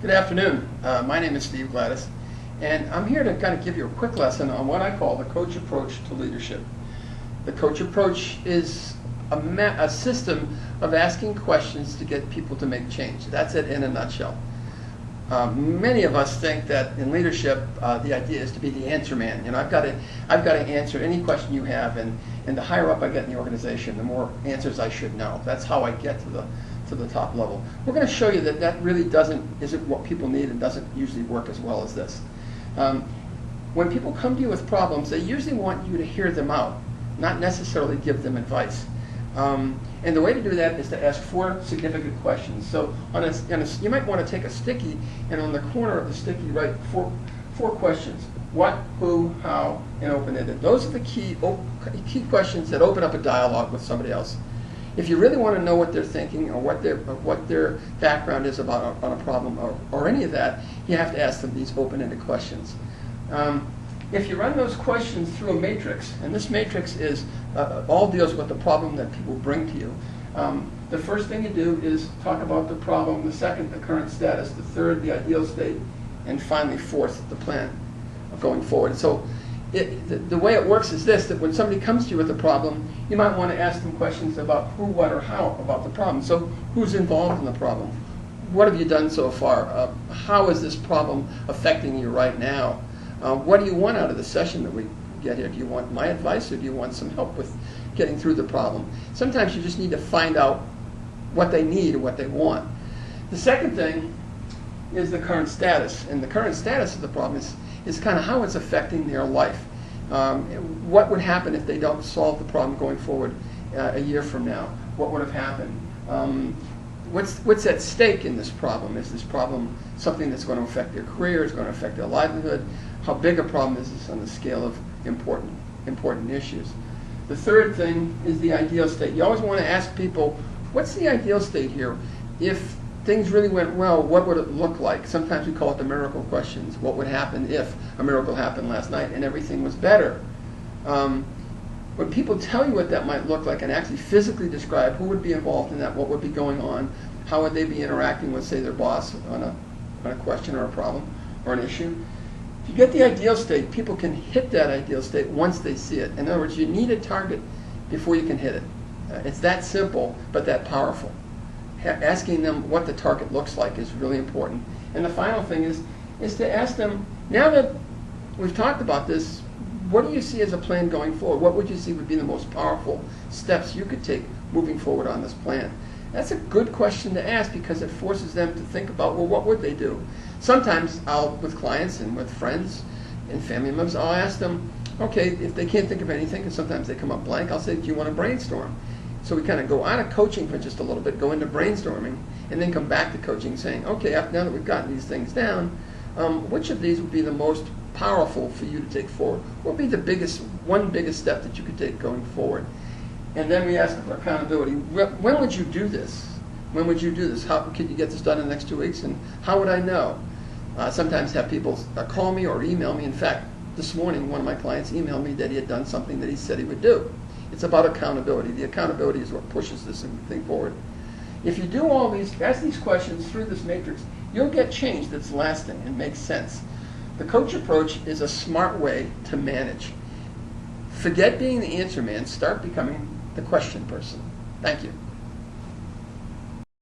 Good afternoon. My name is Gladis, and I'm here to kind of give you a quick lesson on what I call the coach approach to leadership. The coach approach is a system of asking questions to get people to make change. That's it in a nutshell. Many of us think that in leadership, the idea is to be the answer man. You know, I've got to answer any question you have, and the higher up I get in the organization, the more answers I should know. That's how I get to the top level. We're going to show you that that really isn't what people need and doesn't usually work as well as this. When people come to you with problems, they usually want you to hear them out, not necessarily give them advice. And the way to do that is to ask 4 significant questions. So you might want to take a sticky, and on the corner of the sticky write four questions: what, who, how, and open-ended. Those are the key questions that open up a dialogue with somebody else. If you really want to know what they're thinking or what their background is about on a problem or any of that, you have to ask them these open-ended questions. If you run those questions through a matrix, and this matrix all deals with the problem that people bring to you. The first thing you do is talk about the problem, the second, the current status, the third, the ideal state, and finally, fourth, the plan of going forward. So the way it works is this, that when somebody comes to you with a problem, you might want to ask them questions about who, what, or how about the problem. So who's involved in the problem? What have you done so far? How is this problem affecting you right now? What do you want out of the session that we get here? Do you want my advice, or do you want some help with getting through the problem? Sometimes you just need to find out what they need or what they want. The second thing is the current status. And the current status of the problem is kind of how it's affecting their life. What would happen if they don't solve the problem going forward a year from now? What would have happened? What's at stake in this problem? Is this problem something that's going to affect their career? Is going to affect their livelihood? How big a problem is this on the scale of important issues? The third thing is the ideal state. You always want to ask people, what's the ideal state here? If things really went well, what would it look like? Sometimes we call it the miracle questions. What would happen if a miracle happened last night and everything was better? When people tell you what that might look like and actually physically describe who would be involved in that, what would be going on, how would they be interacting with, say, their boss on a question or a problem or an issue, if you get the ideal state, people can hit that ideal state once they see it. In other words, you need a target before you can hit it. It's that simple, but that powerful. Asking them what the target looks like is really important. And the final thing is to ask them, now that we've talked about this, what do you see as a plan going forward? What would you see would be the most powerful steps you could take moving forward on this plan? That's a good question to ask because it forces them to think about, well, what would they do? Sometimes with clients and with friends and family members, I'll ask them, okay, if they can't think of anything, and sometimes they come up blank, I'll say, do you want to brainstorm? So we kind of go out of coaching for just a little bit, go into brainstorming, and then come back to coaching saying, okay, now that we've gotten these things down, which of these would be the most powerful for you to take forward? What would be the one biggest step that you could take going forward? And then we ask for accountability. When would you do this? When would you do this? How could you get this done in the next 2 weeks? And how would I know? Sometimes have people call me or email me. In fact, this morning one of my clients emailed me that he had done something that he said he would do. It's about accountability. The accountability is what pushes this thing forward. If you do ask these questions through this matrix, you'll get change that's lasting and makes sense. The coach approach is a smart way to manage. Forget being the answer man. Start becoming the question person. Thank you.